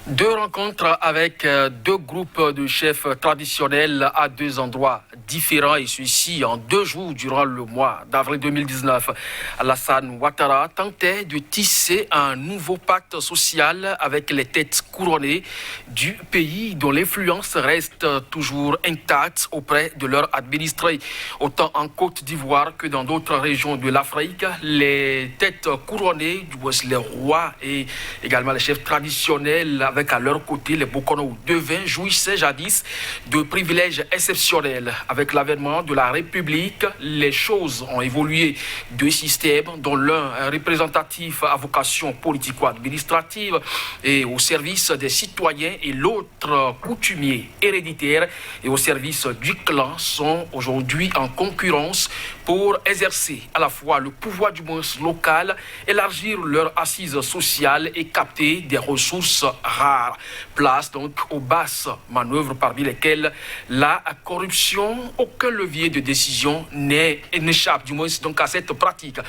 Deux rencontres avec deux groupes de chefs traditionnels à deux endroits différents et ceci en 2 jours durant le mois d'avril 2019. Alassane Ouattara tentait de tisser un nouveau pacte social avec les têtes couronnées du pays dont l'influence reste toujours intacte auprès de leurs administrés. Autant en Côte d'Ivoire que dans d'autres régions de l'Afrique, les têtes couronnées, les rois et également les chefs traditionnels avec à leur côté les Bokono devins jouissaient jadis de privilèges exceptionnels. Avec l'avènement de la République, les choses ont évolué. Deux systèmes dont l'un représentatif à vocation politico-administrative et au service des citoyens et l'autre coutumier héréditaire et au service du clan sont aujourd'hui en concurrence pour exercer à la fois le pouvoir du moins local, élargir leur assise sociale et capter des ressources rares. Place donc aux basses manœuvres parmi lesquelles la corruption, aucun levier de décision n'échappe du moins donc à cette pratique.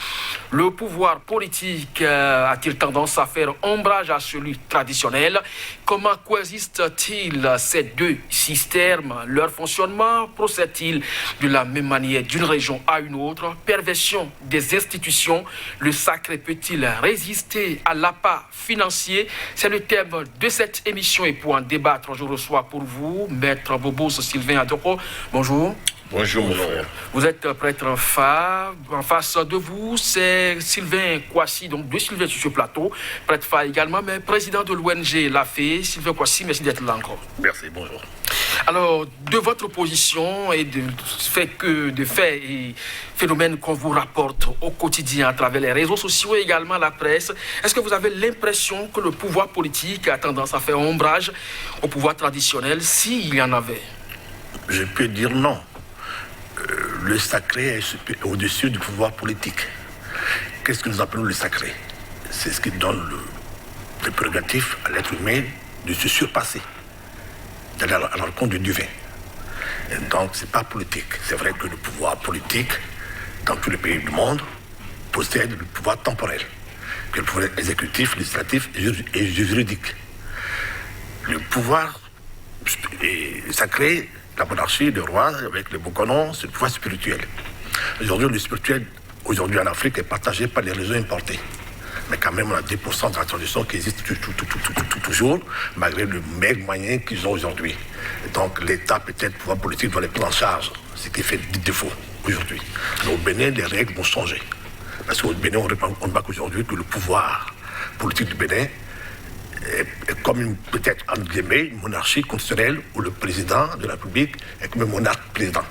Le pouvoir politique a-t-il tendance à faire ombrage à celui traditionnel? Comment coexistent-ils ces deux systèmes? Leur fonctionnement procède-t-il de la même manière d'une région à une autre? Perversion des institutions, le sacré peut-il résister à l'appât financier? C'est le thème de cette émission et pour en débattre, je reçois pour vous Maître Bobos Sylvain Adoko. Bonjour. Bonjour mon frère. Vous êtes prêtre en phare. En face de vous, c'est Sylvain Kouassi, donc deux Sylvain sur ce plateau. Prêtre phare également, mais président de l'ONG La Fée. Sylvain Kouassi, merci d'être là encore. Merci, bonjour. Alors, de votre position et de faits et phénomènes qu'on vous rapporte au quotidien à travers les réseaux sociaux et également la presse, est-ce que vous avez l'impression que le pouvoir politique a tendance à faire ombrage au pouvoir traditionnel, s'il y en avait? Je peux dire non. Le sacré est au-dessus du pouvoir politique. Qu'est-ce que nous appelons le sacré? C'est ce qui donne le prérogatif à l'être humain de se surpasser, d'aller à la rencontre du divin. Et donc, c'est pas politique. C'est vrai que le pouvoir politique, dans tous les pays du monde, possède le pouvoir temporel, que le pouvoir exécutif, législatif et juridique. Le pouvoir sacré, la monarchie, le roi, avec les Bokonon, c'est le pouvoir spirituel. Aujourd'hui, le spirituel, aujourd'hui en Afrique, est partagé par les réseaux importés. Mais quand même, on a 10% de la tradition qui existe toujours, malgré le maigre moyen qu'ils ont aujourd'hui. Et donc, l'État, peut-être, le pouvoir politique, doit les prendre en charge, ce qui fait du défaut aujourd'hui. Mais au Bénin, les règles vont changer. Parce qu'au Bénin, on remarque aujourd'hui que le pouvoir politique du Bénin est comme peut-être, entre guillemets, une monarchie constitutionnelle où le président de la République est comme un monarque président.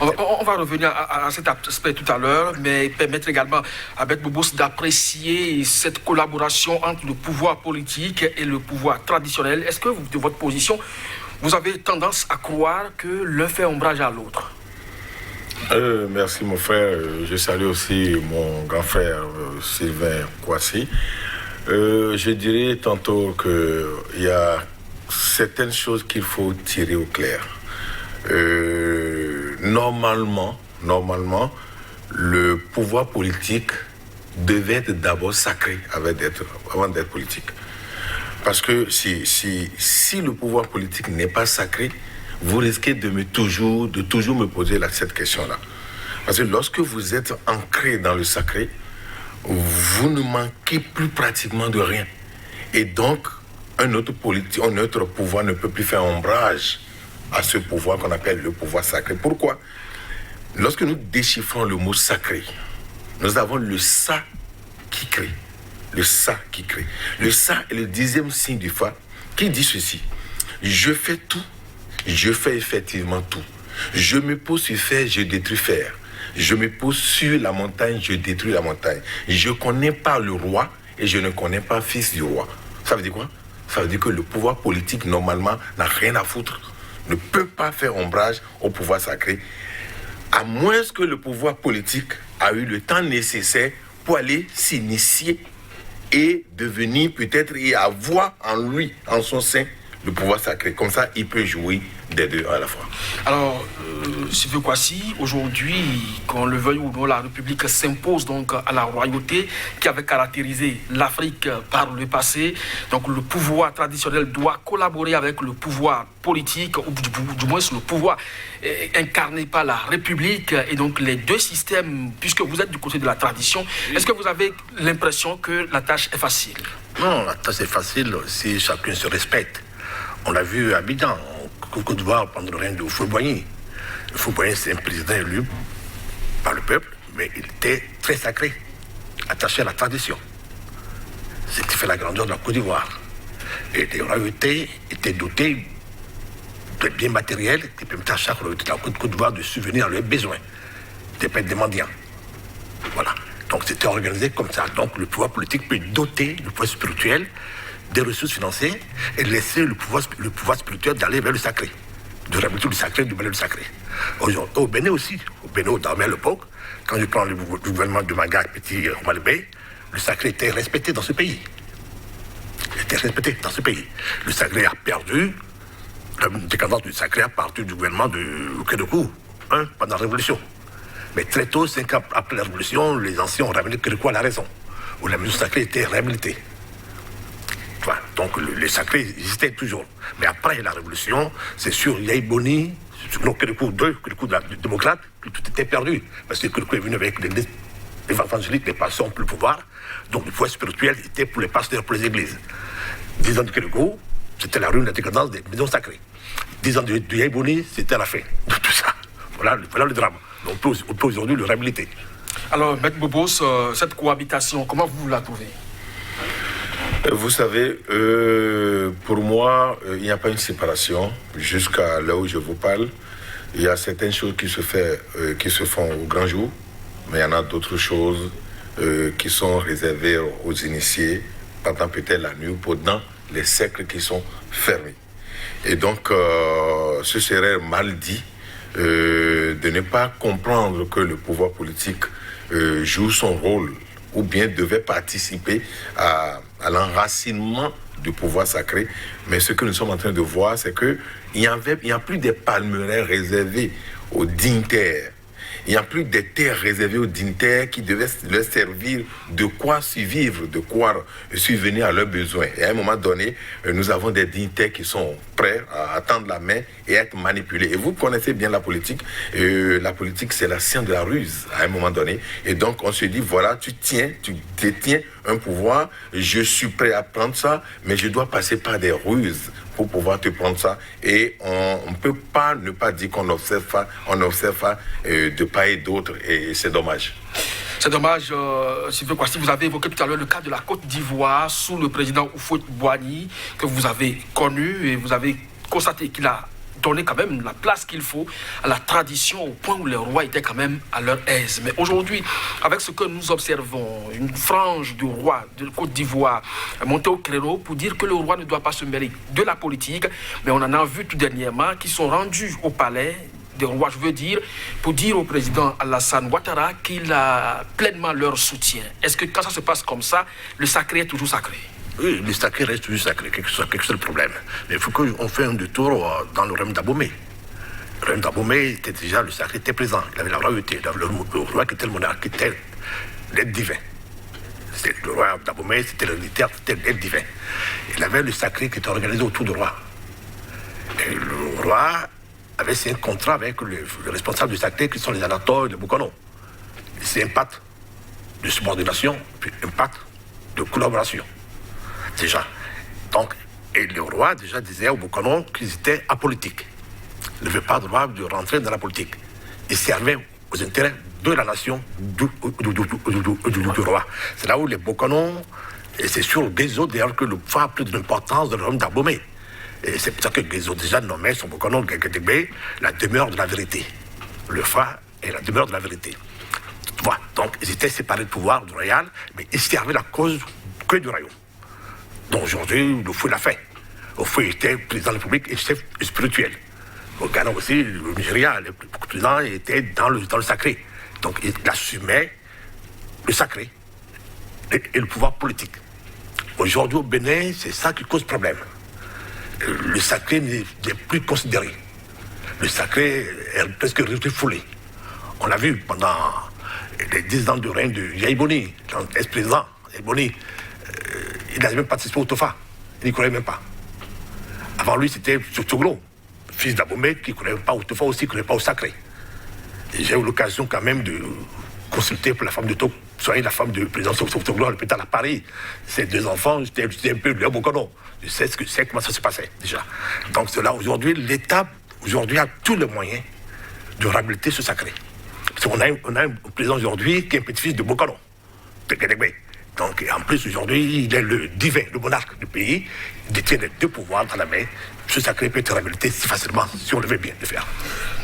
On va revenir à cet aspect tout à l'heure, mais permettre également à Maître Bobos d'apprécier cette collaboration entre le pouvoir politique et le pouvoir traditionnel. Est-ce que, de votre position, vous avez tendance à croire que l'un fait ombrage à l'autre? Merci mon frère. Je salue aussi mon grand frère Sylvain Kouassi. Je dirais tantôt qu'il y a certaines choses qu'il faut tirer au clair. Normalement, le pouvoir politique devait être d'abord sacré avant d'être politique. Parce que si le pouvoir politique n'est pas sacré, vous risquez de toujours me poser cette question-là. Parce que lorsque vous êtes ancré dans le sacré, vous ne manquez plus pratiquement de rien. Et donc, un autre pouvoir ne peut plus faire ombrage à ce pouvoir qu'on appelle le pouvoir sacré. Pourquoi? Lorsque nous déchiffrons le mot sacré, nous avons le ça qui crée. Le ça qui crée. Le ça est le 10e signe du fa qui dit ceci. Je fais tout, je fais effectivement tout. Je me pose sur fer, je détruis fer. Je me pose sur la montagne, je détruis la montagne. Je ne connais pas le roi et je ne connais pas fils du roi. Ça veut dire quoi? Ça veut dire que le pouvoir politique, normalement, n'a rien à foutre. Ne peut pas faire ombrage au pouvoir sacré, à moins que le pouvoir politique a eu le temps nécessaire pour aller s'initier et devenir peut-être et avoir en lui, en son sein, le pouvoir sacré. Comme ça, il peut jouir des deux à la fois. Alors, Sylvain Kouassi, aujourd'hui, qu'on le veuille ou non, la République s'impose donc à la royauté qui avait caractérisé l'Afrique par le passé. Donc, le pouvoir traditionnel doit collaborer avec le pouvoir politique, ou du moins le pouvoir incarné par la République. Et donc, les deux systèmes, puisque vous êtes du côté de la tradition, est-ce que vous avez l'impression que la tâche est facile? Non, la tâche est facile si chacun se respecte. On l'a vu à Abidjan, en Côte d'Ivoire, pendant le règne de Houphouët-Boigny. Houphouët-Boigny, c'est un président élu par le peuple, mais il était très sacré, attaché à la tradition. C'est ce qui fait la grandeur de la Côte d'Ivoire. Et les royautés étaient dotées de biens matériels qui permettaient à chaque royauté de la Côte d'Ivoire de subvenir à leurs besoins, des mendiants. Voilà. Donc c'était organisé comme ça. Donc le pouvoir politique peut doter le pouvoir spirituel des ressources financières et laisser le pouvoir spirituel d'aller vers le sacré, de réhabiliter le sacré, de balayer le sacré. Au Bénin aussi, au Bénin, dans l'époque, quand je prends le gouvernement de Maga Petit Malbé, le sacré était respecté dans ce pays. Il était respecté dans ce pays. Le sacré a perdu, la décadence du sacré a parti du gouvernement de Kédougou, pendant la Révolution. Mais très tôt, 5 ans après la Révolution, les anciens ont ramené Kédougou à la raison, où la musique sacrée était réhabilitée. Donc les sacrés existaient toujours. Mais après la Révolution, c'est sur Yahi Boni, sur Kédougou 2, Kédougou démocrate, que tout était perdu. Parce que Kédougou est venu avec les évangéliques, les pasteurs ont plus le pouvoir. Donc le pouvoir spirituel était pour les pasteurs, pour les églises. 10 ans de Kédougou, c'était la ruine, la décadence des maisons sacrées. 10 ans de Yahi Boni, c'était la fin de tout ça. Voilà le drame. Donc on peut aujourd'hui le réhabiliter. Alors, Maître Bobos, cette cohabitation, comment vous la trouvez? Vous savez, pour moi, il n'y a pas une séparation jusqu'à là où je vous parle. Il y a certaines choses qui se font au grand jour, mais il y en a d'autres choses qui sont réservées aux initiés pendant peut-être la nuit ou pendant les cercles qui sont fermés. Et donc, ce serait mal dit de ne pas comprendre que le pouvoir politique joue son rôle ou bien devait participer à l'enracinement du pouvoir sacré. Mais ce que nous sommes en train de voir, c'est qu'il n'y a plus des palmeraies réservées aux dignitaires. Il n'y a plus des terres réservées aux dignitaires qui devaient leur servir de quoi survivre, de quoi subvenir à leurs besoins. Et à un moment donné, nous avons des dignitaires qui sont prêts à tendre la main et à être manipulés. Et vous connaissez bien la politique. La politique, c'est la science de la ruse à un moment donné. Et donc, on se dit, voilà, tu détiens un pouvoir, je suis prêt à prendre ça, mais je dois passer par des ruses pour pouvoir te prendre ça. Et on ne peut pas ne pas dire qu'on observe pas de part et d'autre, et c'est dommage. C'est dommage, Sylvain Kouassi, vous avez évoqué tout à l'heure le cas de la Côte d'Ivoire sous le président Houphouët-Boigny, que vous avez connu et vous avez constaté qu'il a donné quand même la place qu'il faut à la tradition au point où les rois étaient quand même à leur aise. Mais aujourd'hui, avec ce que nous observons, une frange du roi de Côte d'Ivoire montée au créneau pour dire que le roi ne doit pas se mêler de la politique, mais on en a vu tout dernièrement qui sont rendus au palais des rois, je veux dire, pour dire au président Alassane Ouattara qu'il a pleinement leur soutien. Est-ce que quand ça se passe comme ça, le sacré est toujours sacré? Oui, le sacré reste toujours sacré, quel que soit le problème. Mais il faut qu'on fasse un détour dans le royaume d'Abomey. Le royaume d'Abomey, était déjà, le sacré était présent. Il avait la royauté, il avait le roi qui était le monarque, qui était l'aide divin. Le roi d'Abomey, c'était l'unitaire, c'était l'aide divin. Il avait le sacré qui était organisé autour du roi. Et le roi avait signé un contrat avec les responsables du sacré, qui sont les Anatole et les Boukono. C'est un pacte de subordination, puis un pacte de collaboration. Déjà. Donc, et le roi déjà disait aux Boukono qu'ils étaient apolitiques. Ils n'avaient pas le droit de rentrer dans la politique. Ils servaient aux intérêts de la nation, du roi. C'est là où les Boukono, et c'est sur Guézo d'ailleurs que le pouvoir a plus d'importance dans le royaume d'Abomey. Et c'est pour ça que Guézo déjà nommait son Boukono Guédébé la demeure de la vérité. Le phare est la demeure de la vérité. Voilà. Donc, ils étaient séparés du pouvoir du royal, mais ils servaient la cause que du royaume. Donc aujourd'hui, le fou l'a fait. Le fou était président de la République et chef spirituel. Au Ghana aussi, le Nigeria, le président était dans le sacré. Donc il assumait le sacré et le pouvoir politique. Aujourd'hui, au Bénin, c'est ça qui cause problème. Le sacré n'est plus considéré. Le sacré est presque refoulé. On l'a vu pendant les 10 ans de règne de Yaïboni, ex-président Yaïboni. Il n'a même pas participé au Tofa. Il n'y croyait même pas. Avant lui, c'était Tsoglo, fils d'Abomey, qui ne croyait pas au Tofa aussi, qui ne croyait pas au sacré. Et j'ai eu l'occasion quand même de consulter pour la femme de Togo, soyez la femme du président Tsoglo à l'hôpital à Paris. Ses 2 enfants, j'étais un peu le Bokono. Je sais comment ça se passait déjà. Donc c'est là aujourd'hui, l'État a tous les moyens de réhabiliter ce sacré. Parce qu'on a un président aujourd'hui qui est un petit-fils de Bokono, de Kédégbé. Donc en plus aujourd'hui, il est le divin, le monarque du pays, il détient les 2 pouvoirs dans la main. Ce sacré peut être réhabilité si facilement, si on le veut bien le faire.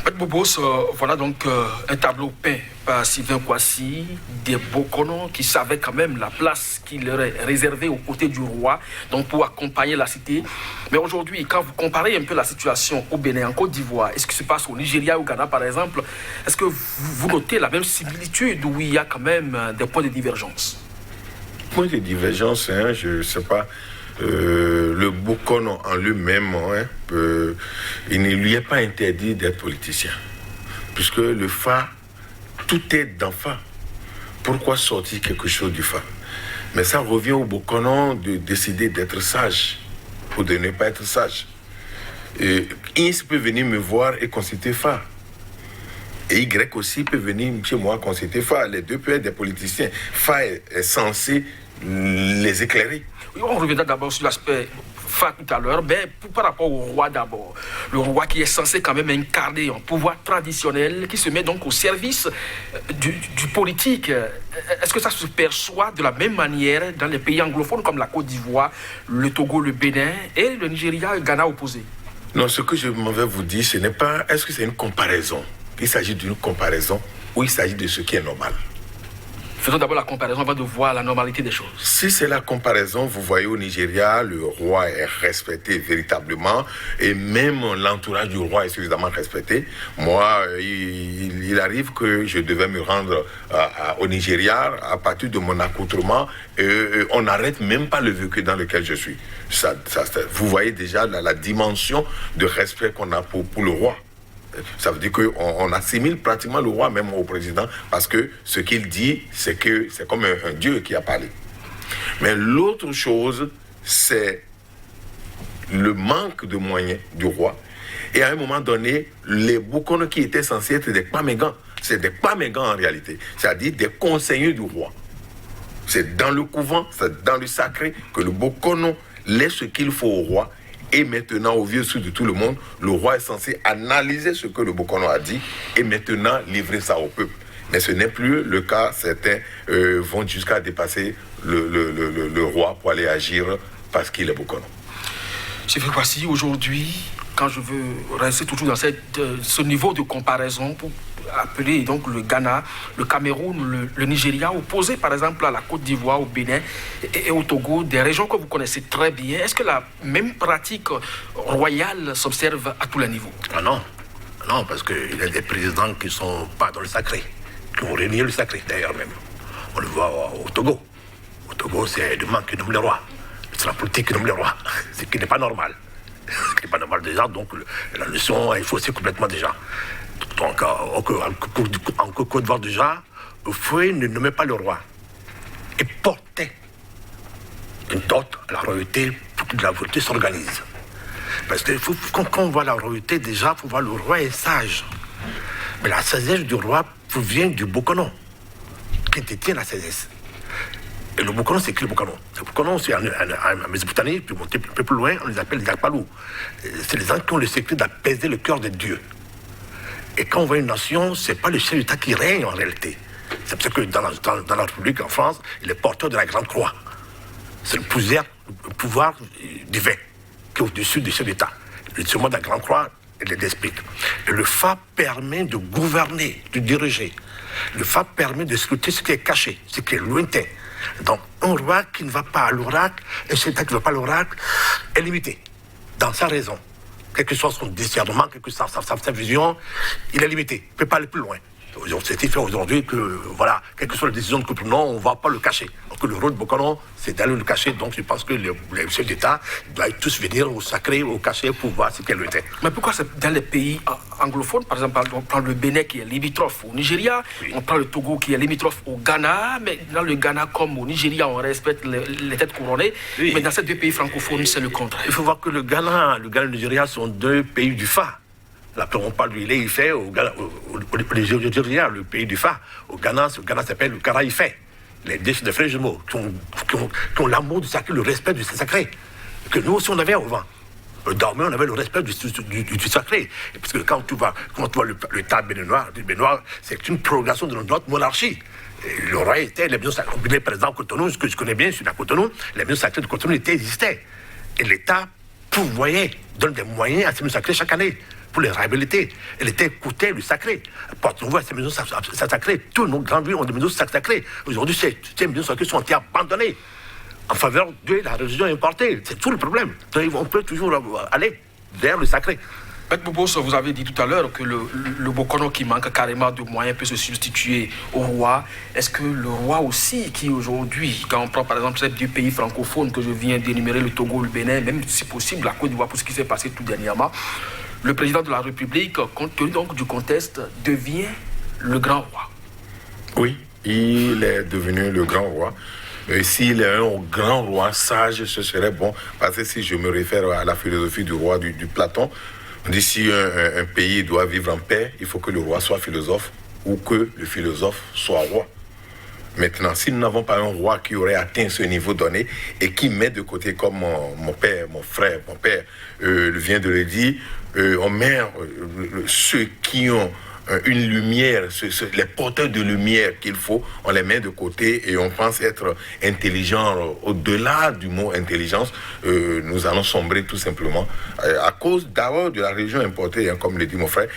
Maître Bobos, voilà donc un tableau peint par Sylvain Kouassi, des Bokono qui savaient quand même la place qui leur est réservée aux côtés du roi, donc pour accompagner la cité. Mais aujourd'hui, quand vous comparez un peu la situation au Bénin, en Côte d'Ivoire, et ce qui se passe au Nigeria, au Ghana par exemple, est-ce que vous notez la même similitude où il y a quand même des points de divergence? Point de divergence, hein, je ne sais pas. Le Bokono en lui-même, il ne lui est pas interdit d'être politicien. Puisque le Fa, tout est dans Fa. Pourquoi sortir quelque chose du Fa? Mais ça revient au Bokono de décider d'être sage ou de ne pas être sage. Ins peut venir me voir et consulter Fa. Et Y aussi peut venir chez moi consulter Fa. Les 2 peuvent être des politiciens. Fa est censé les éclairer. On reviendra d'abord sur l'aspect Fa tout à l'heure, mais par rapport au roi d'abord. Le roi qui est censé quand même incarner un pouvoir traditionnel qui se met donc au service du politique. Est-ce que ça se perçoit de la même manière dans les pays anglophones comme la Côte d'Ivoire, le Togo, le Bénin et le Nigeria et le Ghana opposé? Non, ce que je m'en vais vous dire, ce n'est pas... Est-ce que c'est une comparaison? Il s'agit d'une comparaison ou il s'agit de ce qui est normal? Faisons d'abord la comparaison avant de voir la normalité des choses. Si c'est la comparaison, vous voyez au Nigeria, le roi est respecté véritablement et même l'entourage du roi est suffisamment respecté. Moi, il arrive que je devais me rendre au Nigeria à partir de mon accoutrement et on n'arrête même pas le véhicule dans lequel je suis. Vous voyez déjà la dimension de respect qu'on a pour le roi. Ça veut dire qu'on assimile pratiquement le roi même au président parce que ce qu'il dit, c'est que c'est comme un dieu qui a parlé. Mais l'autre chose, c'est le manque de moyens du roi. Et à un moment donné, les Bokono qui étaient censés être des Pamégans, c'est des Pamégans en réalité, c'est-à-dire des conseillers du roi. C'est dans le couvent, c'est dans le sacré que le Bokono laisse ce qu'il faut au roi. Et maintenant, au vieux sud de tout le monde, le roi est censé analyser ce que le Bokono a dit et maintenant livrer ça au peuple. Mais ce n'est plus le cas. Certains vont jusqu'à dépasser le roi pour aller agir parce qu'il est Bokono. Je fais voici aujourd'hui, quand je veux rester toujours dans ce niveau de comparaison pour appeler donc le Ghana, le Cameroun, le Nigeria, opposé par exemple à la Côte d'Ivoire, au Bénin et au Togo, des régions que vous connaissez très bien. Est-ce que la même pratique royale s'observe à tous les niveaux? Ah non, parce qu'il y a des présidents qui ne sont pas dans le sacré, qui ont renié le sacré d'ailleurs même. On le voit au Togo. Au Togo, c'est le manque qui nomme le roi. C'est la politique qui nomme le roi, ce qui n'est pas normal. Ce qui n'est pas normal déjà, donc la leçon est faussée complètement déjà. Donc, en Côte d'Ivoire déjà, le fouet ne nommait pas le roi. Et portait une dot à la royauté pour que la royauté s'organise. Parce que quand on voit la royauté, déjà, il faut voir le roi est sage. Mais la sagesse du roi provient du Bokono, qui détient la sagesse. Et le Bokono, c'est qui le Bokono? Le Bokono, c'est en Mésopotamie, puis monter un peu plus loin, on les appelle les Akpalou. C'est les gens qui ont le secret d'apaiser le cœur des dieux. Et quand on voit une nation, ce n'est pas le chef d'État qui règne en réalité. C'est parce que dans la République, en France, il est porteur de la Grande Croix. C'est le pouvoir divin qui est au-dessus du chef d'État. Le surnom de la Grande Croix, il est l'explique. Et le Fa permet de gouverner, de diriger. Le Fa permet de scruter ce qui est caché, ce qui est lointain. Donc, un roi qui ne va pas à l'oracle, un chef d'État qui ne va pas à l'oracle, est limité dans sa raison. Quel que soit son discernement, quelle que soit sa vision, il est limité. Il ne peut pas aller plus loin. C'est fait aujourd'hui que, voilà, quelle que soit la décision que nous prenons, on ne va pas le cacher. Donc le rôle de Bokono, c'est d'aller le cacher. Donc je pense que les chefs d'État doivent tous venir au sacré, au cachet pour voir ce qu'elle était. Mais pourquoi c'est dans les pays anglophones, par exemple, on prend le Bénin qui est limitrophe au Nigeria, on prend le Togo qui est limitrophe au Ghana, mais dans le Ghana comme au Nigeria, on respecte les têtes couronnées, mais dans ces deux pays francophones, c'est le contraire. Il faut voir que le Ghana et le Nigeria sont deux pays du Fa. Là, on parle du lait Ifé au Nigeria, le pays du Fa. Au Ghana s'appelle le Kara Ifé. Les deux frères jumeaux qui ont l'amour du sacré, le respect du sacré. Que nous aussi on avait avant. Dormir, on avait le respect du sacré. Et parce que quand tu vois l'État béninois, c'est une progression de notre monarchie. Et le roi était, les maisons sacrées, par exemple, Cotonou, ce que je connais bien, je suis à Cotonou, les maisons sacrées de Cotonou existaient. Et l'État pourvoyait, donne des moyens à ces maisons sacrées chaque année pour les réhabiliter. Elle était coûtée du sacré. On voit ces maisons sacrées, tous nos grandes villes ont des maisons sacrées. Aujourd'hui, ces maisons sacrées sont abandonnées en faveur de la religion importée. C'est tout le problème. Donc, on peut toujours aller vers le sacré. Maître Bobos, vous avez dit tout à l'heure que le Bokono qui manque carrément de moyens peut se substituer au roi. Est-ce que le roi aussi, qui aujourd'hui, quand on prend par exemple ces deux pays francophones que je viens d'énumérer, le Togo, le Bénin, même si possible la Côte d'Ivoire pour ce qui s'est passé tout dernièrement, le président de la République, compte tenu donc du contexte, devient le grand roi? Oui, il est devenu le grand roi. S'il est un grand roi sage, ce serait bon. Parce que si je me réfère à la philosophie du roi du Platon, on dit si un pays doit vivre en paix, il faut que le roi soit philosophe ou que le philosophe soit roi. Maintenant, si nous n'avons pas un roi qui aurait atteint ce niveau donné et qui met de côté, comme mon père vient de le dire, on met ceux qui ont une lumière, les porteurs de lumière qu'il faut, on les met de côté et on pense être intelligent. Au-delà du mot intelligence, nous allons sombrer tout simplement à cause d'abord de la religion importée, hein, comme le dit mon frère.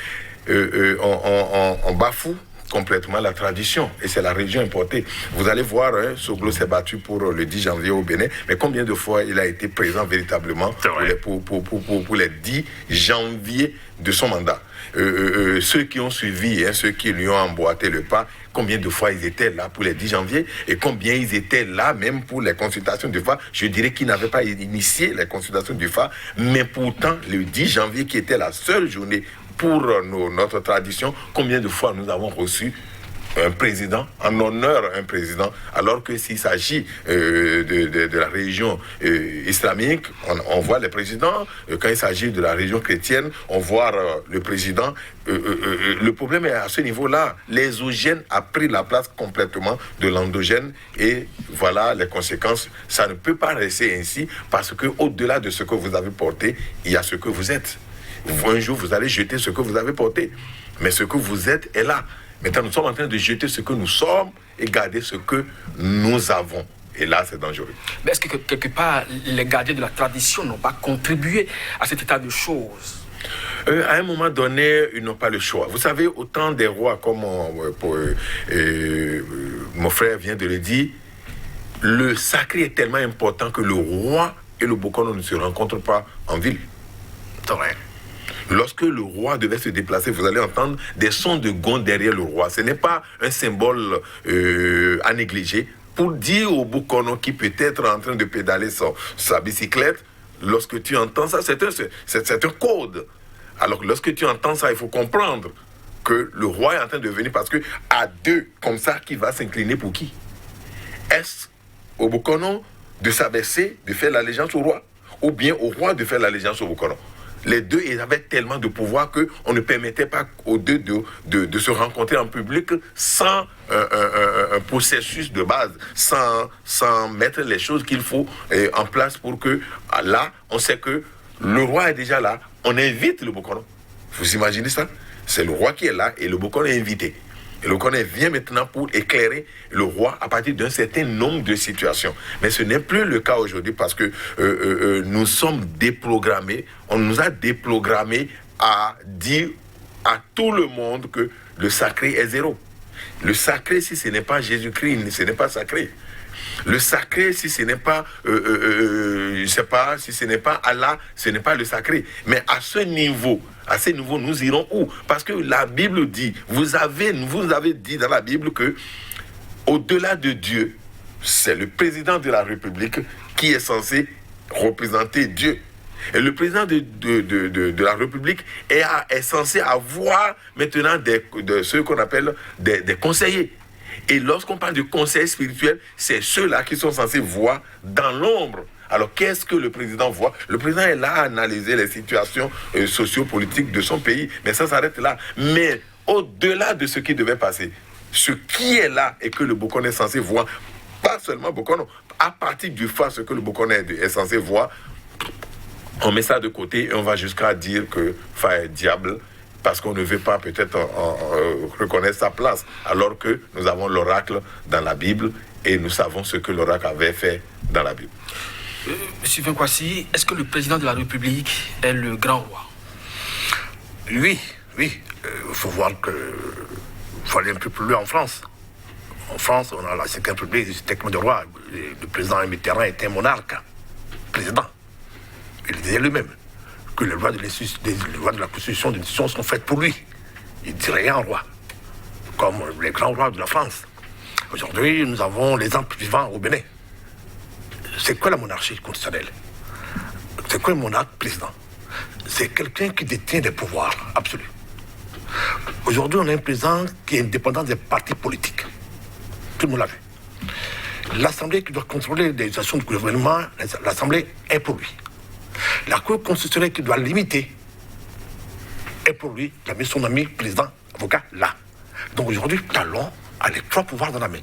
On bafoue complètement la tradition et c'est la religion importée. Vous allez voir, Soglo s'est battu pour le 10 janvier au Bénin, mais combien de fois il a été présent véritablement pour les 10 janvier de son mandat. Ceux qui ont suivi, ceux qui lui ont emboîté le pas, combien de fois ils étaient là pour les 10 janvier et combien ils étaient là même pour les consultations du FA. Je dirais qu'ils n'avaient pas initié les consultations du FA, mais pourtant le 10 janvier qui était la seule journée pour notre tradition, combien de fois nous avons reçu un président, en honneur un président, alors que s'il s'agit de la religion islamique, on voit les présidents, quand il s'agit de la religion chrétienne, on voit le président. Le problème est à ce niveau-là, l'exogène a pris la place complètement de l'endogène et voilà les conséquences. Ça ne peut pas rester ainsi parce qu'au-delà de ce que vous avez porté, il y a ce que vous êtes. Un jour, vous allez jeter ce que vous avez porté. Mais ce que vous êtes est là. Maintenant, nous sommes en train de jeter ce que nous sommes et garder ce que nous avons. Et là, c'est dangereux. Mais est-ce que quelque part, les gardiens de la tradition n'ont pas contribué à cet état de choses? À un moment donné, ils n'ont pas le choix. Vous savez, autant des rois, comme mon frère vient de le dire, le sacré est tellement important que le roi et le Bokono ne se rencontrent pas en ville. C'est vrai. Lorsque le roi devait se déplacer, vous allez entendre des sons de gond derrière le roi. Ce n'est pas un symbole à négliger. Pour dire au Bokono qui peut être en train de pédaler sa bicyclette, lorsque tu entends ça, c'est un code. Alors lorsque tu entends ça, il faut comprendre que le roi est en train de venir parce que à deux, comme ça, qui va s'incliner pour qui? Est-ce au Bokono de s'abaisser, de faire l'allégeance au roi, ou bien au roi de faire l'allégeance au Bokono? Les deux, ils avaient tellement de pouvoir qu'on ne permettait pas aux deux de se rencontrer en public sans un processus de base, sans mettre les choses qu'il faut en place pour que, là, on sait que le roi est déjà là, on invite le Bokono. Vous imaginez ça? C'est le roi qui est là et le Bokono est invité. Et le Bokono vient maintenant pour éclairer le roi à partir d'un certain nombre de situations. Mais ce n'est plus le cas aujourd'hui parce que nous sommes déprogrammés. On nous a déprogrammés à dire à tout le monde que le sacré est zéro. Le sacré, si ce n'est pas Jésus-Christ, ce n'est pas sacré. Le sacré, si ce n'est pas, je sais pas, si ce n'est pas Allah, ce n'est pas le sacré. Mais à ce niveau, nous irons où? Parce que la Bible dit, vous avez dit dans la Bible que au-delà de Dieu, c'est le président de la République qui est censé représenter Dieu. Et le président de la République est censé avoir maintenant ce qu'on appelle des conseillers. Et lorsqu'on parle de conseils spirituels, c'est ceux-là qui sont censés voir dans l'ombre. Alors, qu'est-ce que le président voit? Le président est là à analyser les situations sociopolitiques de son pays, mais ça s'arrête là. Mais au-delà de ce qui devait passer, ce qui est là et que le Bokone est censé voir, pas seulement Bokone, à partir du fait ce que le Bokone est censé voir, on met ça de côté et on va jusqu'à dire que Fa est diable parce qu'on ne veut pas peut-être reconnaître sa place, alors que nous avons l'oracle dans la Bible et nous savons ce que l'oracle avait fait dans la Bible. Sylvain Kouassi, est-ce que le président de la République est le grand roi? Oui. Il faut voir que il faut aller un peu plus loin en France. En France, on a la 5e République, c'était comme de roi. Le président Mitterrand était monarque, président. Il disait lui-même que les lois de la Constitution, des décisions sont faites pour lui. Il ne dit rien roi, comme les grands rois de la France. Aujourd'hui, nous avons l'exemple vivant au Bénin. C'est quoi la monarchie constitutionnelle? C'est quoi un monarque président? C'est quelqu'un qui détient des pouvoirs absolus. Aujourd'hui, on a un président qui est indépendant des partis politiques. Tout le monde l'a vu. L'Assemblée qui doit contrôler les actions du gouvernement, l'Assemblée est pour lui. La Cour constitutionnelle qui doit limiter est pour lui. Il a mis son ami président, avocat, là. Donc aujourd'hui, Talon a les 3 pouvoirs dans la main.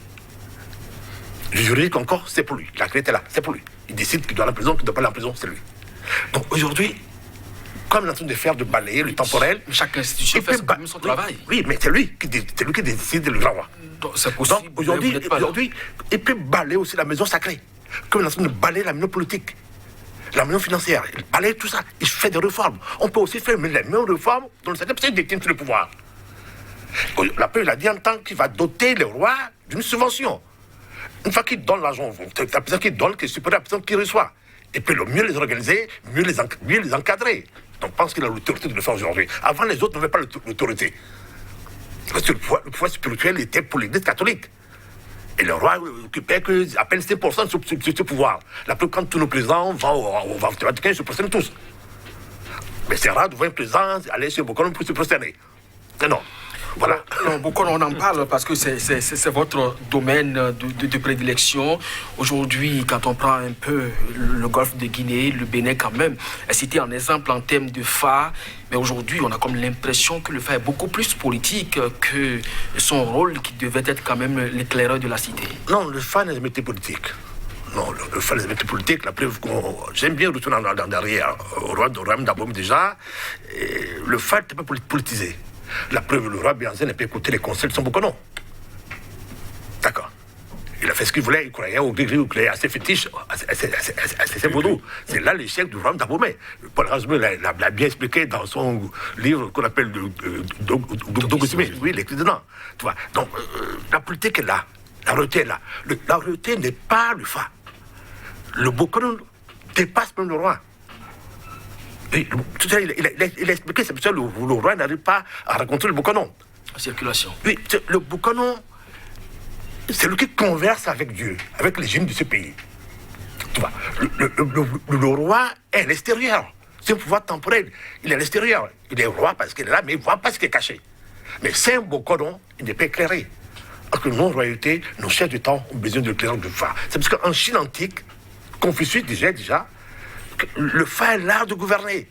Le juridique encore, c'est pour lui. La clé est là, c'est pour lui. Il décide qu'il doit aller en prison, qu'il ne doit pas aller en prison, c'est lui. Donc aujourd'hui, comme il est en train de faire, de balayer le temporel... Chaque institution fait quand même son travail. Oui, mais c'est lui qui décide le grand roi. C'est possible. Donc aujourd'hui, il peut balayer aussi la maison sacrée. Comme il est en train de balayer la maison politique, la maison financière. Il balaye tout ça. Il fait des réformes. On peut aussi faire les mêmes réformes dans le secteur parce qu'il détient tout le pouvoir. La paix, il a dit en tant qu'il va doter les rois d'une subvention. Une fois qu'il donne l'argent, la personne qui donne, qui est supérieure à la personne qui reçoit. Et puis le mieux les organiser, mieux les encadrer. Donc je pense qu'il a l'autorité de le faire aujourd'hui. Avant, les autres n'avaient pas l'autorité. Parce que le pouvoir spirituel était pour l'Église catholique. Et le roi occupait à peine 5% de ce pouvoir. La plupart, quand tous nos présidents vont au Vatican, ils se prosternent tous. Mais c'est rare de voir un président aller chez Bokone pour se prosterner. Non. Voilà. Bokone, on en parle parce que c'est votre domaine de prédilection. Aujourd'hui, quand on prend un peu le golfe de Guinée, le Bénin quand même, est cité en exemple en termes de Fa. Mais aujourd'hui, on a comme l'impression que le Fa est beaucoup plus politique que son rôle qui devait être quand même l'éclaireur de la cité. Non, le Fa n'a jamais été politique. Non, le Fa n'a jamais été politique. La preuve j'aime bien retourner en arrière. Au roi de Ram Daboum déjà, le Fa n'était pas politisé. La preuve, le roi Bianzé n'a pas écouté les conseils de son Bokone. D'accord. Il a fait ce qu'il voulait, il croyait au gris, il croyait assez fétiche, assez vaudou. C'est là l'échec du roi d'Aboumé. Paul Rasmus l'a bien expliqué dans son livre qu'on appelle Dogosime. Oui, il écrit dedans. Tu vois. Donc, la politique est là. La réalité est là. La réalité n'est pas le Fa. Le Bokone dépasse même le roi. Tout ça, il a expliqué, c'est pour ça que le roi n'arrive pas à rencontrer le Bokone. En circulation. Oui, le Bokone, c'est lui qui converse avec Dieu, avec les jeunes de ce pays. Tu vois, le roi est à l'extérieur. C'est un pouvoir temporel. Il est à l'extérieur. Il est roi parce qu'il est là, mais il ne voit pas ce qui est caché. Mais c'est un Bokone, il n'est pas éclairé. Alors que nos royautés, nos chefs de temps ont besoin de l'éclairage du Fa. C'est parce qu'en Chine antique, Confucius disait déjà, le Fa est l'art de gouverner.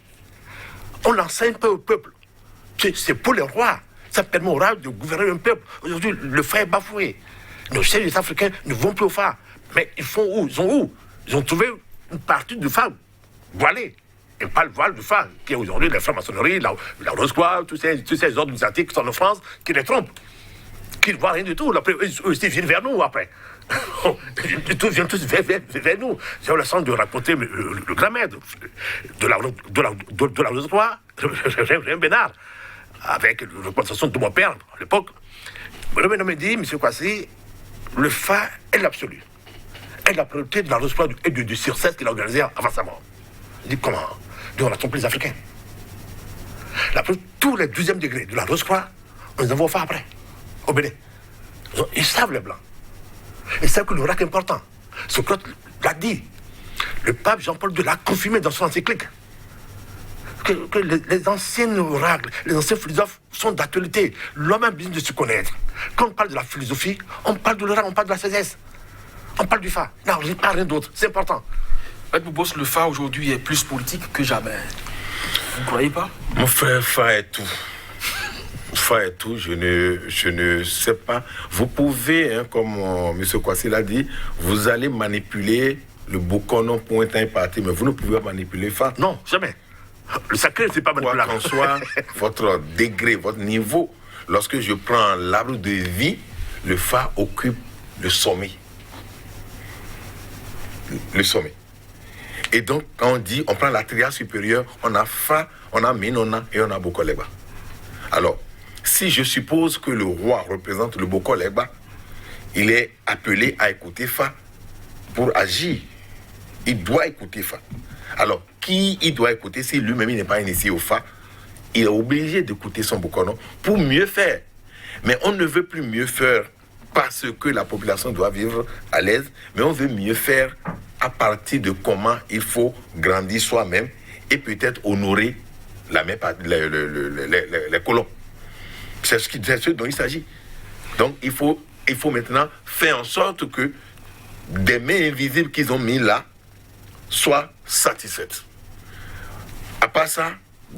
On enseigne pas au peuple. C'est pour les rois. Ça permet aux rois de gouverner un peuple. Aujourd'hui, le Fa est bafoué. Nos chefs africains ne vont plus au Fa. Mais ils font où? Ils sont où? Ils ont trouvé une partie du Fa voilée. Et pas le voile du Fa, qui est aujourd'hui la franc-maçonnerie, la Rose-Croix, tous ces ordres initiatiques qui sont en France, qui les trompent. Qui ne voient rien du tout. Après, eux aussi viennent vers nous après. Ils viennent tous vers nous. J'ai le sens de raconter le grand-maître de la Rose-Croix, Rémy Bénard, avec la représentation de mon père à l'époque. Le me dit, M. Kouassi, le Fa est l'absolu. est la priorité de la Rose Croix et du surcès qu'il a organisé avant sa mort. Il dit comment? On a trompé les Africains. Tous les 12e degrés de la Rose Croix, on les envoie faire après, au Bénin. Ils savent les Blancs. Ils savent que l'oracle est important. Socrate l'a dit. Le pape Jean-Paul II l'a confirmé dans son encyclique. Que les anciens oracles, les anciens philosophes sont d'actualité. L'homme a besoin de se connaître. Quand on parle de la philosophie, on parle de l'oracle, on parle de la sagesse. On parle du Fa. Non, pas rien d'autre. C'est important. Maître Boubos, le Fa aujourd'hui est plus politique que jamais. Vous ne croyez pas? Mon frère, Fa est tout. Fa est tout, je ne sais pas. Vous pouvez, hein, comme M. Kwasi l'a dit, vous allez manipuler le Bokono pour un temps parti, mais vous ne pouvez pas manipuler Fa. Non, jamais. Le sacré, c'est pas manipulable. Quoi qu'en soit votre degré, votre niveau, lorsque je prends l'arbre de vie, le Fa occupe le sommet. Le sommet. Et donc, quand on dit, on prend la triade supérieure, on a Fa, on a Minona et on a Bokoleba. Alors, si je suppose que le roi représente le Bokoleba, il est appelé à écouter Fa pour agir. Il doit écouter Fa. Alors, qui il doit écouter si lui-même il n'est pas initié au Fa? Il est obligé d'écouter son Bokono pour mieux faire. Mais on ne veut plus mieux faire parce que la population doit vivre à l'aise, mais on veut mieux faire à partir de comment il faut grandir soi-même et peut-être honorer les colons. C'est ce dont il s'agit. Donc il faut maintenant faire en sorte que des mains invisibles qu'ils ont mis là soient satisfaites. À part ça,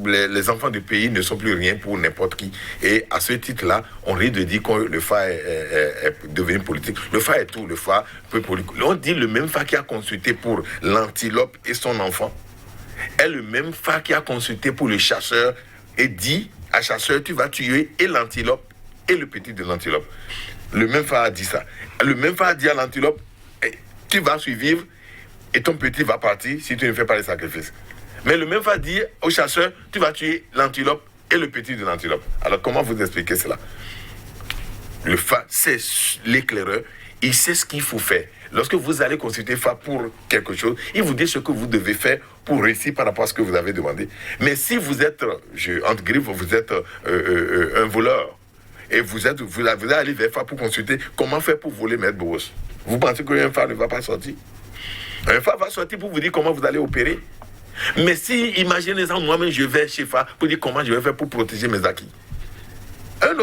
les enfants du pays ne sont plus rien pour n'importe qui. Et à ce titre-là, on risque de dire que le Fa est devenu politique. Le Fa est tout, le Fa peut politique. On dit le même Fa qui a consulté pour l'antilope et son enfant est le même Fa qui a consulté pour le chasseur et dit à chasseur, tu vas tuer et l'antilope et le petit de l'antilope. Le même Fa a dit ça. Le même Fa a dit à l'antilope, tu vas survivre et ton petit va partir si tu ne fais pas les sacrifices. Mais le même Fa dit au chasseur, tu vas tuer l'antilope et le petit de l'antilope. Alors comment vous expliquez cela? Le Fa, c'est l'éclaireur. Il sait ce qu'il faut faire. Lorsque vous allez consulter Fa pour quelque chose, il vous dit ce que vous devez faire pour réussir par rapport à ce que vous avez demandé. Mais si vous êtes, entre griffes, vous êtes un voleur, et vous allez aller vers Fa pour consulter comment faire pour voler Maître Boubos. Vous pensez qu'un Fa ne va pas sortir? Un Fa va sortir pour vous dire comment vous allez opérer. Mais si, imaginez ça, moi-même, je vais chez Fa pour dire comment je vais faire pour protéger mes acquis. Un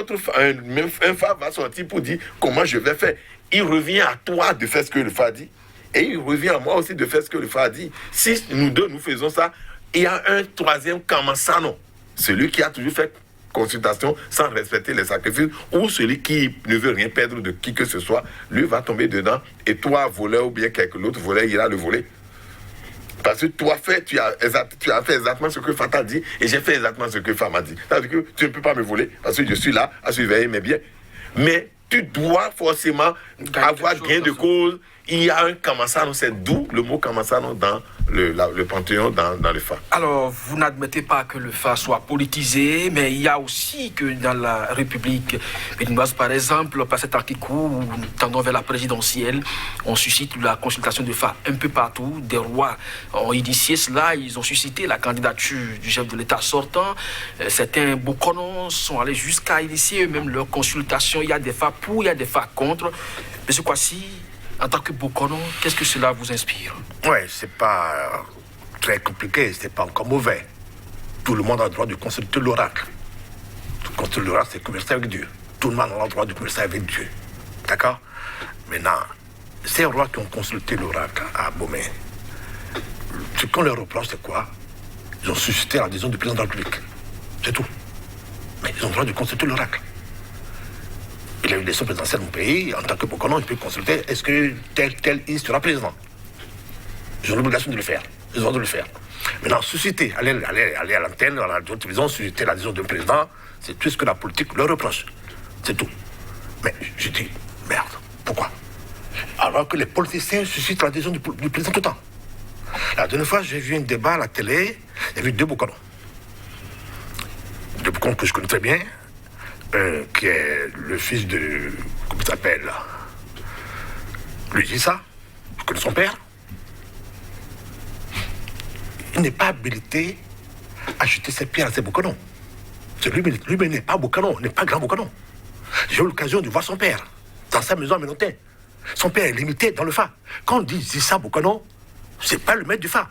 Fa va sortir pour dire comment je vais faire. Il revient à toi de faire ce que le Fa dit. Et il revient à moi aussi de faire ce que le Fa dit. Si nous deux, nous faisons ça, il y a un troisième Kamassano. Celui qui a toujours fait consultation sans respecter les sacrifices, ou celui qui ne veut rien perdre de qui que ce soit, lui va tomber dedans. Et toi, voleur ou bien quelqu'un d'autre voleur, il ira le voler. Parce que toi, tu as fait exactement ce que Fa t'a dit et j'ai fait exactement ce que Fa m'a dit. C'est-à-dire que tu ne peux pas me voler parce que je suis là à surveiller mes biens. Mais tu dois forcément avoir gain de cause. Il y a un Kamassano, c'est d'où le mot Kamassano dans le panthéon, dans le Fa. Alors, vous n'admettez pas que le Fa soit politisé, mais il y a aussi que dans la République béninoise, par exemple, par cet article où nous tendons vers la présidentielle, on suscite la consultation de Fa un peu partout. Des rois ont initié cela, ils ont suscité la candidature du chef de l'État sortant. Certains Bokonos sont allés jusqu'à initier eux-mêmes leur consultation. Il y a des Fa pour, il y a des Fa contre. Monsieur Kwasi, en tant que Bokono, qu'est-ce que cela vous inspire? Oui, c'est pas très compliqué, c'est pas encore mauvais. Tout le monde a le droit de consulter l'oracle. Consulter l'oracle, c'est converser avec Dieu. Tout le monde a le droit de converser avec Dieu. D'accord? Maintenant, ces rois qui ont consulté l'oracle à Abomey, ce qu'on leur reproche, c'est quoi? Ils ont suscité l'adhésion du président de la République. C'est tout. Mais ils ont le droit de consulter l'oracle. Il a eu l'élection présidentielle dans mon pays, en tant que Bokono, il peut consulter est-ce que tel il sera président. Ils ont l'obligation de le faire. Ils ont le droit de le faire. Maintenant, susciter, aller à l'antenne, à la télévision, susciter l'adhésion d'un président, c'est tout ce que la politique leur reproche. C'est tout. Mais je dis, merde, pourquoi? Alors que les politiciens suscitent l'adhésion du président tout le temps. La dernière fois, j'ai vu un débat à la télé, il y avait deux Bokono. Deux Bokono que je connais très bien. Qui est le fils de, comment il s'appelle, Luisa, que son père. Il n'est pas habilité à jeter ses pierres à ses Bokono. Lui-même n'est pas Bokono, n'est pas grand Bokono. J'ai eu l'occasion de voir son père dans sa maison à Ménotin. Son père est limité dans le Fa. Quand on dit Zissa Bokono, c'est pas le maître du Fa.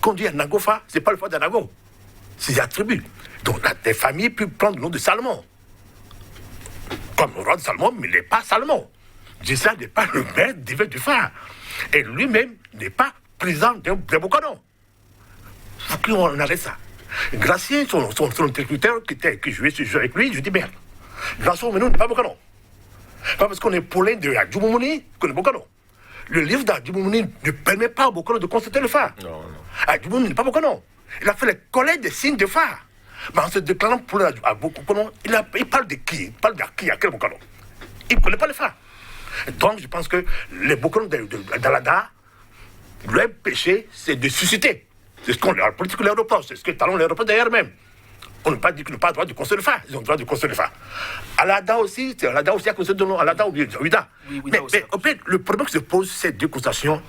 Quand on dit Anago Fa, c'est pas le Fa d'Anago. C'est des attributs. Donc des familles peuvent prendre le nom de Salomon. Comme le roi de Salomon, mais il n'est pas Salomon. Zissa n'est pas le maître divin du Fa. Et lui-même n'est pas président de Bokono. Faut qu'on arrête ça. Gracien, son interlocuteur qui jouait ce jeu avec lui, je dis merde. Gracien, mais nous, n'est pas Bokono. Pas parce qu'on est Paulin de Adjoumouni qu'on est Bokono. Le livre d'Adjoumouni ne permet pas à Bokono de constater le Fa. Non. Adjoumouni n'est pas Bokono. Il a fait les collègues des signes de Fa. Mais en se déclarant pour à Bokono, il parle de qui? Il parle de qui? À quel Bokono? Il ne connaît pas le Fa. Donc je pense que les Bokono d'Alada, leur péché, c'est de susciter. C'est ce qu'on leur politique leur reproche, c'est ce que Talon leur reproche d'ailleurs même. On n'a pas dit qu'ils n'ont pas le droit de construire le Fa, ils ont le droit de construire le Fa. Alada aussi, a construit de nom, Alada ou Ouida. Mais en fait, le problème qui se pose, ces deux constations,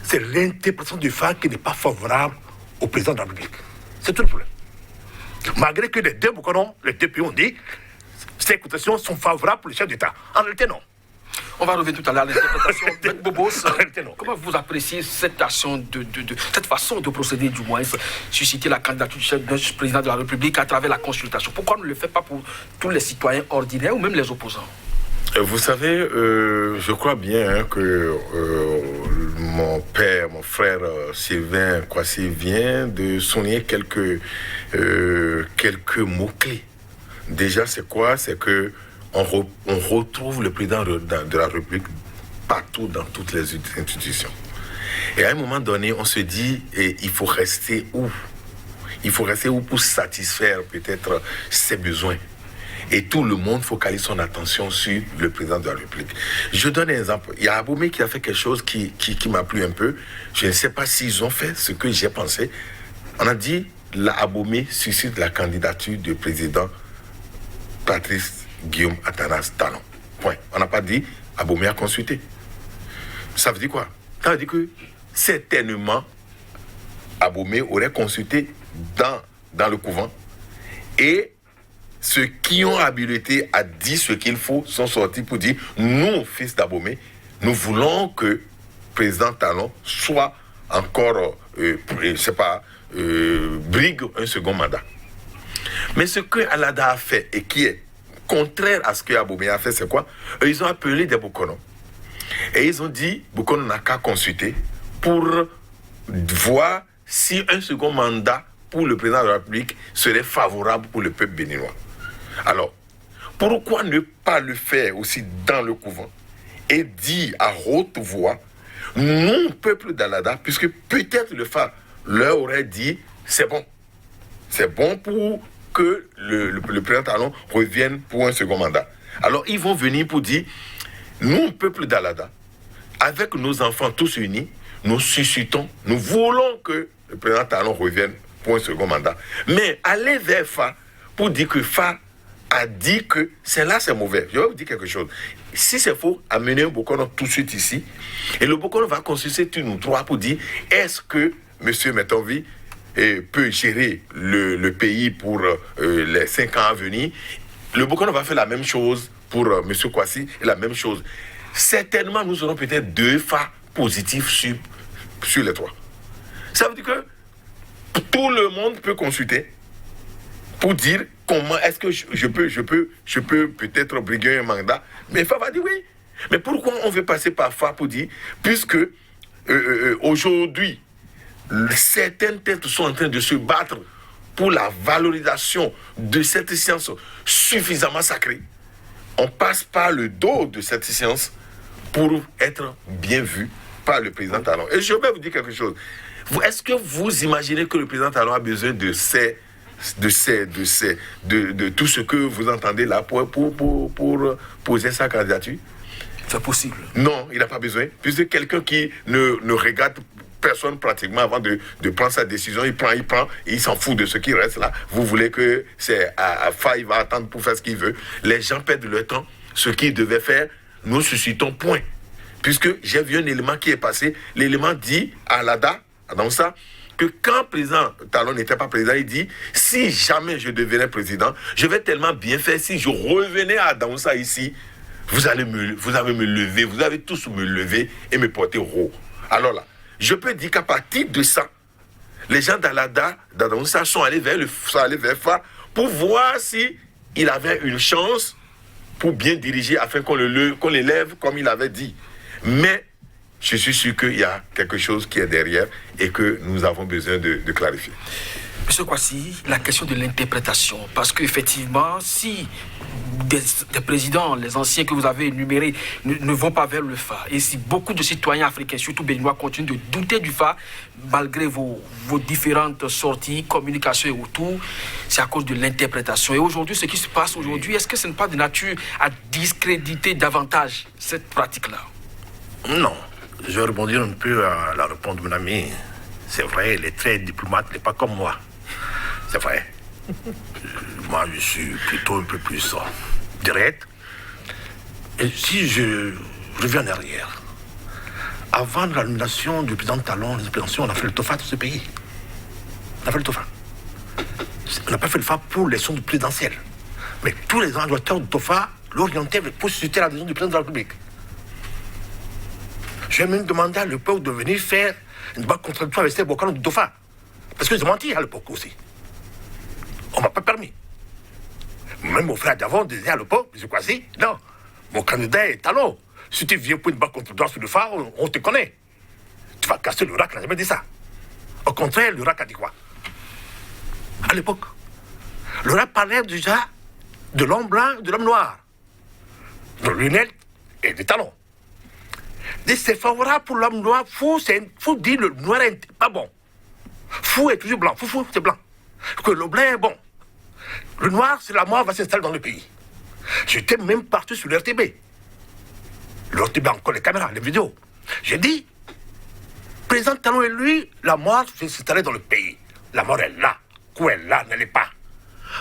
c'est l'interprétation du Fa qui n'est pas favorable au président de la République. C'est tout le problème. Malgré que les deux Bokono, les deux pays ont dit, ces constations sont favorables pour le chef d'État. En réalité, non. On va revenir tout à l'heure à l'interprétation de Bobos. Non. Comment vous appréciez cette action, cette façon de procéder, du moins, susciter la candidature du président de la République à travers la consultation? Pourquoi on ne le fait pas pour tous les citoyens ordinaires ou même les opposants? Vous savez, je crois bien que mon frère Sylvain Kwasi vient de souligner quelques mots-clés. Déjà, c'est quoi? C'est que on retrouve le président de la République partout dans toutes les institutions. Et à un moment donné, on se dit, il faut rester où? Il faut rester où pour satisfaire peut-être ses besoins? Et tout le monde focalise son attention sur le président de la République. Je donne un exemple. Il y a Abomey qui a fait quelque chose qui m'a plu un peu. Je ne sais pas s'ils ont fait ce que j'ai pensé. On a dit, Abomey suscite la candidature du président Patrice Guillaume Athanas Talon. Point. On n'a pas dit Abomey a consulté. Ça veut dire quoi? Ça veut dire que certainement Abomey aurait consulté dans le couvent et ceux qui ont habilité à dire ce qu'il faut sont sortis pour dire nous, fils d'Abomey, nous voulons que le président Talon soit encore, brigue un second mandat. Mais ce que Alada a fait et qui est contraire à ce que Abomey a fait, c'est quoi? Ils ont appelé des Bokono. Et ils ont dit, Bokono n'a qu'à consulter pour voir si un second mandat pour le président de la République serait favorable pour le peuple béninois. Alors, pourquoi ne pas le faire aussi dans le couvent et dire à haute voix, non, peuple d'Alada, puisque peut-être le Fa leur aurait dit, c'est bon pour que le président Talon revienne pour un second mandat. Alors, ils vont venir pour dire, nous, peuple d'Alada, avec nos enfants tous unis, nous suscitons, nous voulons que le président Talon revienne pour un second mandat. Mais aller vers Fa pour dire que Fa a dit que c'est mauvais. Je vais vous dire quelque chose. Si c'est faux, amenez un Bokono tout de suite ici. Et le Bokono va consulter tous nous trois pour dire, est-ce que M. Metonvi peut gérer le pays pour les 5 ans à venir? Le Bokono va faire la même chose pour M. Kwasi et la même chose. Certainement, nous aurons peut-être 2 Fa positifs sur les 3. Ça veut dire que tout le monde peut consulter pour dire comment est-ce que je peux peut-être briguer un mandat. Mais Fa va dire oui. Mais pourquoi on veut passer par Fa pour dire, puisque aujourd'hui, certaines têtes sont en train de se battre pour la valorisation de cette science suffisamment sacrée, on passe par le dos de cette science pour être bien vu par le président Talon. Et je vais vous dire quelque chose. Est-ce que vous imaginez que le président Talon a besoin de tout ce que vous entendez là pour poser sa candidature? C'est possible. Non, il n'a pas besoin. Puisque quelqu'un qui ne regarde personne pratiquement avant de prendre sa décision, il prend, il s'en fout de ce qui reste là. Vous voulez que c'est à il va attendre pour faire ce qu'il veut. Les gens perdent leur temps. Ce qu'ils devaient faire, nous suscitons point. Puisque j'ai vu un élément qui est passé. L'élément dit à Alada, à Daoussa, que quand président Talon n'était pas président, il dit « Si jamais je devenais président, je vais tellement bien faire. Si je revenais à Daoussa ici, vous allez me lever, vous allez tous me lever et me porter haut. » Alors là, je peux dire qu'à partir de ça, les gens d'Alada, d'Adaoussa sont allés vers Fa pour voir s'il avait une chance pour bien diriger afin qu'on l'élève comme il avait dit. Mais je suis sûr qu'il y a quelque chose qui est derrière et que nous avons besoin de clarifier. Monsieur Kwasi, la question de l'interprétation, parce qu'effectivement, si des présidents, les anciens que vous avez énumérés, ne vont pas vers le Fa, et si beaucoup de citoyens africains, surtout béninois, continuent de douter du Fa, malgré vos différentes sorties, communications et autour, c'est à cause de l'interprétation. Et aujourd'hui, ce qui se passe aujourd'hui, est-ce que ce n'est pas de nature à discréditer davantage cette pratique-là? Non. Je vais rebondir un peu à la réponse de mon ami. C'est vrai, il est très diplomate, il n'est pas comme moi. C'est vrai. Moi, je suis plutôt un peu plus direct. Et si je reviens en arrière, avant la nomination du président Talon, on a fait le TOFA de ce pays. On a fait le TOFA. On n'a pas fait le FA pour l'élection du présidentiel. Mais tous les animateurs du TOFA l'orientaient pour susciter l'adhésion du président de la République. J'ai même demandé à l'époque de venir faire une débat contradictoire avec ces Bokano du TOFA. Parce que j'ai menti à l'époque aussi. On ne m'a pas permis. Même mon frère d'avant disait à l'époque, M. Kwasi, non, mon candidat est Talon. Si tu viens pour une débat contradictoire sur le FA, on te connaît. Tu vas casser le RAC, n'a jamais dit ça. Au contraire, le RAC a dit quoi? À l'époque, le RAC parlait déjà de l'homme blanc, de l'homme noir, de lunettes et des talons. C'est favorable pour l'homme noir. Fou dire le noir n'est pas bon. Fou est toujours blanc. Fou, c'est blanc. Que le blanc est bon. Le noir, c'est la mort, va s'installer dans le pays. J'étais même parti sur l'RTB. L'RTB a encore les caméras, les vidéos. J'ai dit, président Talon et lui, la mort va s'installer dans le pays. La mort est là. Où elle est là, elle n'est pas.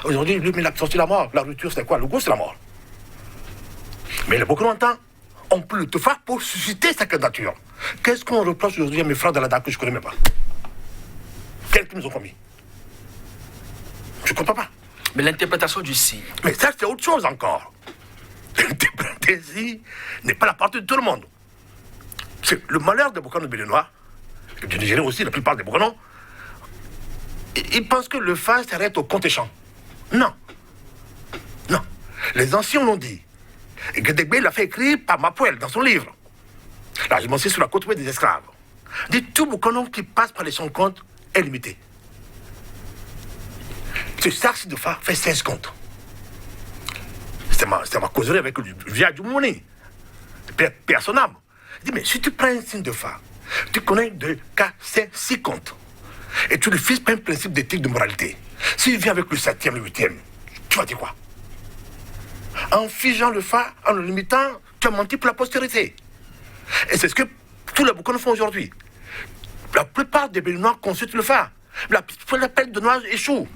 Aujourd'hui, lui, il a sorti la mort. La rupture, c'est quoi? Le goût, c'est la mort. Mais il y a beaucoup longtemps, on peut le TOFA pour susciter sa candidature. Qu'est-ce qu'on reproche aujourd'hui à mes frères de la DAC que je ne connais même pas? Qu'est-ce qu'ils nous ont commis? Je ne comprends pas. Mais l'interprétation du signe. Mais ça, c'est autre chose encore. L'interprétation n'est pas la partie de tout le monde. C'est le malheur des Bokano béninois, et du Nigeria aussi, la plupart des Bokano, ils pensent que le FA s'arrête au compte échange. Non. Non. Les anciens l'ont dit. Et Gedegbe l'a fait écrire par Mapuel dans son livre. Là, je m'en suis sur la côte ouest des esclaves. Dit tout Bokano qui passe par les son compte est limité. Ce sac de FA fait 16 comptes. C'était ma causerie avec le vieux Djoumouni, père son âme. Il dit, mais si tu prends un signe de FA, tu connais de cas, c'est 6 comptes. Et tu lui fixes pas un principe d'éthique de moralité. S'il vient avec le 7e, le 8e, tu vas dire quoi? En figeant le FA, en le limitant, tu as menti pour la postérité. Et c'est ce que tous les Bokano font aujourd'hui. La plupart des Béninois consultent le FA. L'appel de Noirs échoue.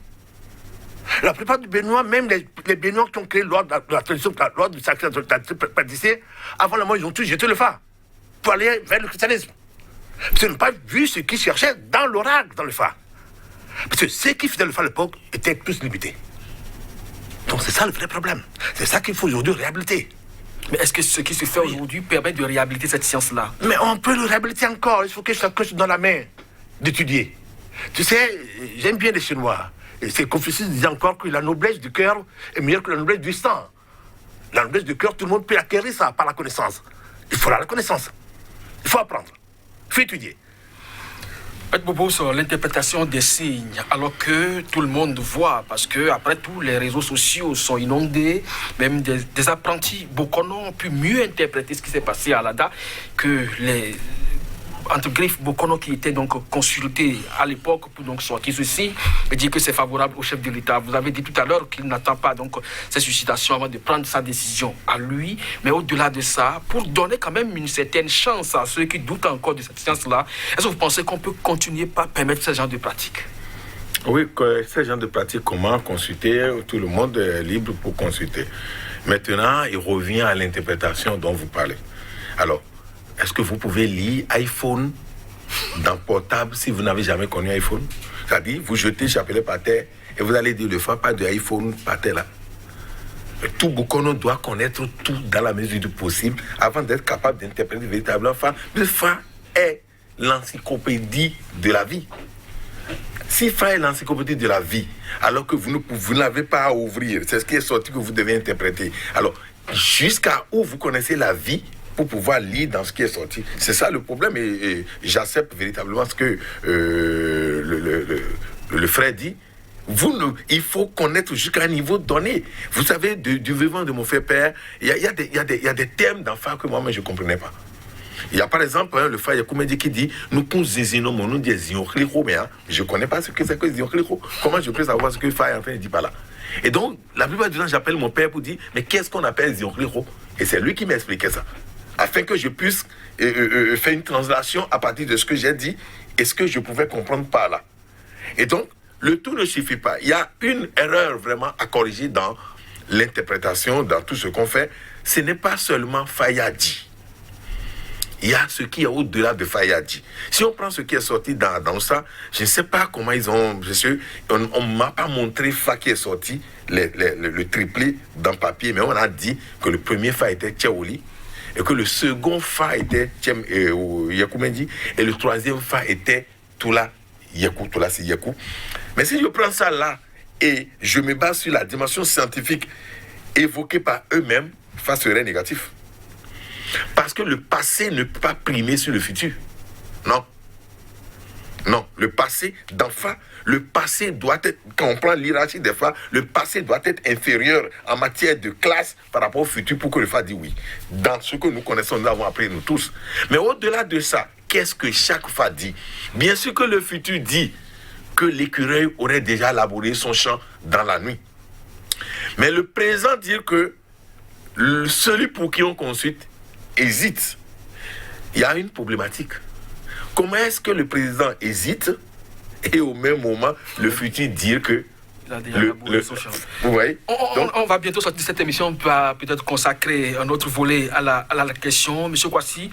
La plupart des Béninois, même les Béninois qui ont créé l'ordre de la tradition, l'ordre du sacré de la pâtissier, avant la mort, ils ont tous jeté le FA pour aller vers le christianisme. Parce qu'ils n'ont pas vu ce qu'ils cherchaient dans l'oracle, dans le FA. Parce que ceux qui faisaient le FA à l'époque étaient plus limités. Donc c'est ça le vrai problème. C'est ça qu'il faut aujourd'hui réhabiliter. Mais est-ce que ce qui se fait aujourd'hui permet de réhabiliter cette science-là? Mais on peut le réhabiliter encore. Il faut que chacun se donne la main d'étudier. Tu sais, j'aime bien les Chinois. Et c'est Confucius disait encore que la noblesse du cœur est meilleure que la noblesse du sang. La noblesse du cœur, tout le monde peut acquérir ça par la connaissance. Il faut la connaissance. Il faut apprendre. Il faut étudier. Maître Bobo, sur l'interprétation des signes, alors que tout le monde voit, parce que après tout, les réseaux sociaux sont inondés, même des apprentis Bokano ont pu mieux interpréter ce qui s'est passé à Alada que les entre griffes Bokano qui étaient donc consultés à l'époque pour donc sortir ceci et dire que c'est favorable au chef de l'État. Vous avez dit tout à l'heure qu'il n'attend pas donc ces suscitations avant de prendre sa décision à lui, mais au-delà de ça, pour donner quand même une certaine chance à ceux qui doutent encore de cette science-là, est-ce que vous pensez qu'on peut continuer par permettre ce genre de pratique? Oui, ce genre de pratique, comment consulter? Tout le monde est libre pour consulter. Maintenant, il revient à l'interprétation dont vous parlez. Alors, est-ce que vous pouvez lire iPhone dans portable si vous n'avez jamais connu iPhone? C'est-à-dire, vous jetez le chapelet par terre et vous allez dire le Fa, pas de iPhone par terre là. Tout Bokono doit connaître tout dans la mesure du possible avant d'être capable d'interpréter véritablement Fa. Le Fa est l'encyclopédie de la vie. Si Fa est l'encyclopédie de la vie, alors que vous n'avez pas à ouvrir, c'est ce qui est sorti que vous devez interpréter. Alors, jusqu'à où vous connaissez la vie pour pouvoir lire dans ce qui est sorti. C'est ça le problème et j'accepte véritablement ce que le frère dit. Il faut connaître jusqu'à un niveau donné. Vous savez, du vivant de mon frère père, il y a des termes dans Fa que moi-même je ne comprenais pas. Il y a par exemple le frère Yakoumédi qui dit nous zézinons nous disons mais je ne connais pas ce que c'est que Zion. Comment je peux savoir ce que Fa est en train de dire par là? Et donc, la plupart du temps, j'appelle mon père pour dire mais qu'est-ce qu'on appelle Zion? Et c'est lui qui m'expliquait ça. Afin que je puisse faire une translation à partir de ce que j'ai dit et ce que je pouvais comprendre par là. Et donc, le tout ne suffit pas. Il y a une erreur vraiment à corriger dans l'interprétation, dans tout ce qu'on fait. Ce n'est pas seulement Fayadi. Il y a ce qui est au-delà de Fayadi. Si on prend ce qui est sorti dans ça, je ne sais pas comment ils ont... On ne m'a pas montré Fa qui est sorti, le triplé dans papier, mais on a dit que le premier Fa était Tchaouli, et que le second Fa était Yakoumédi, et le troisième Fa était Toula Yakou, Toula c'est Yakou. Mais si je prends ça là, et je me base sur la dimension scientifique évoquée par eux-mêmes, Fa serait négatif. Parce que le passé ne peut pas primer sur le futur. Non. Non, le passé dans Fa, le passé doit être, quand on prend l'hierarchie des Fa, le passé doit être inférieur en matière de classe par rapport au futur pour que le Fa dise oui. Dans ce que nous connaissons, nous avons appris nous tous. Mais au-delà de ça, qu'est-ce que chaque Fa dit? Bien sûr que le futur dit que l'écureuil aurait déjà labouré son champ dans la nuit. Mais le présent dit que celui pour qui on consulte hésite. Il y a une problématique. Comment est-ce que le président hésite et au même moment le futur dire que il a déjà labouré son champ. Vous voyez? On va bientôt sortir de cette émission. On va peut-être consacrer un autre volet à la question. Monsieur Kwasi,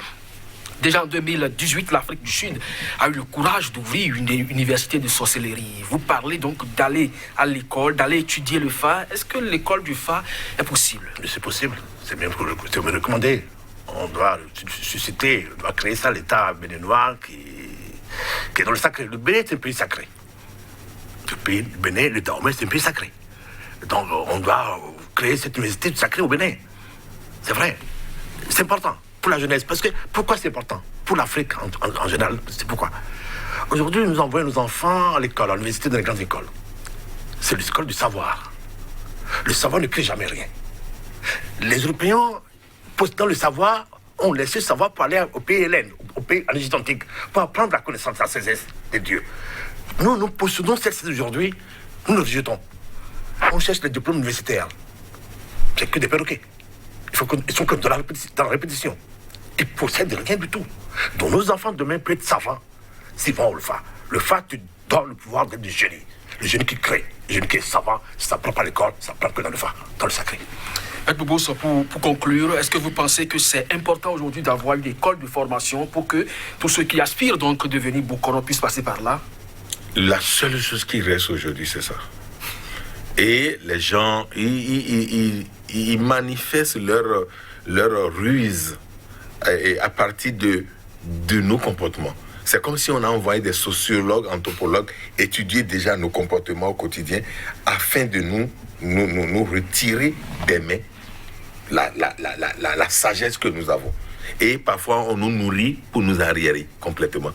déjà en 2018, l'Afrique du Sud a eu le courage d'ouvrir une université de sorcellerie. Vous parlez donc d'aller à l'école, d'aller étudier le Fa. Est-ce que l'école du Fa est possible? C'est possible. C'est bien recommandé. On doit susciter, on doit créer ça, l'État béninois qui est dans le sacré. Le Bénin est un pays sacré. Le pays du Bénin, l'État romain, c'est un pays sacré. Donc on doit créer cette université sacrée au Bénin. C'est vrai. C'est important pour la jeunesse. Parce que pourquoi c'est important? Pour l'Afrique en général, c'est pourquoi. Aujourd'hui, nous envoyons nos enfants à l'école, à l'université, dans les grandes écoles. C'est l'école du savoir. Le savoir ne crée jamais rien. Les Européens, possédant le savoir, ont laissé le savoir pour aller au pays hellène, au pays en Égypte antique, pour apprendre la connaissance, la sagesse de Dieu. Nous possédons cette sagesse aujourd'hui, nous nous rejetons. On cherche les diplômes universitaires. C'est que des perroquets. Ils sont comme dans la répétition. Ils ne possèdent rien du tout. Donc nos enfants demain peuvent être savants s'ils vont au Fa. Le Fa te donne le pouvoir d'être du génie. Le génie qui crée, le génie qui est savant, ça ne prend pas à l'école, ça ne prend que dans le Fa, dans le sacré. Boubous, pour conclure, est-ce que vous pensez que c'est important aujourd'hui d'avoir une école de formation pour que tous ceux qui aspirent donc à devenir Bokono puissent passer par là? La seule chose qui reste aujourd'hui, c'est ça. Et les gens, ils manifestent leur ruse à partir de nos comportements. C'est comme si on a envoyé des sociologues, anthropologues étudier déjà nos comportements au quotidien afin de nous retirer des mains la sagesse que nous avons. Et parfois, on nous nourrit pour nous arriérer complètement.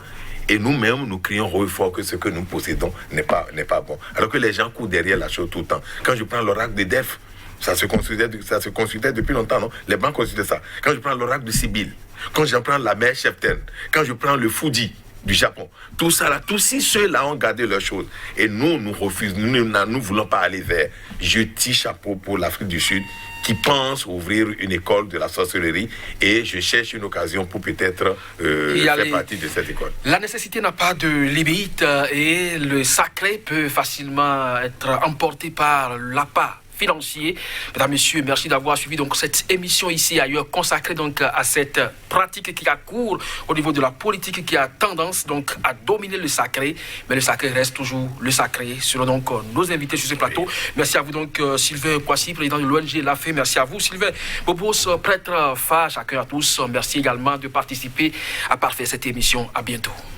Et nous-mêmes, nous crions haut et fort que ce que nous possédons n'est pas bon. Alors que les gens courent derrière la chose tout le temps. Quand je prends l'oracle de Delphes, ça se consultait depuis longtemps, non? Les banques consultaient ça. Quand je prends l'oracle de Sibylle, quand je prends la mère Chepten, quand je prends le Fuji du Japon, tout ça là, tous ceux-là ont gardé leurs choses. Et nous refusons, nous ne voulons pas aller vers. Je tire chapeau pour l'Afrique du Sud qui pense ouvrir une école de la sorcellerie et je cherche une occasion pour peut-être faire partie de cette école. La nécessité n'a pas de limite et le sacré peut facilement être emporté par l'appât financiers. Mesdames, Messieurs, merci d'avoir suivi donc cette émission ici et ailleurs consacrée donc à cette pratique qui a cours au niveau de la politique qui a tendance donc à dominer le sacré, mais le sacré reste toujours le sacré selon donc nos invités sur ce plateau. Merci à vous donc Sylvain Kouassi, président de l'ONG LAFE. Merci à vous Sylvain Bobos, prêtre phare. Chacun à tous. Merci également de participer à parfaire cette émission. À bientôt.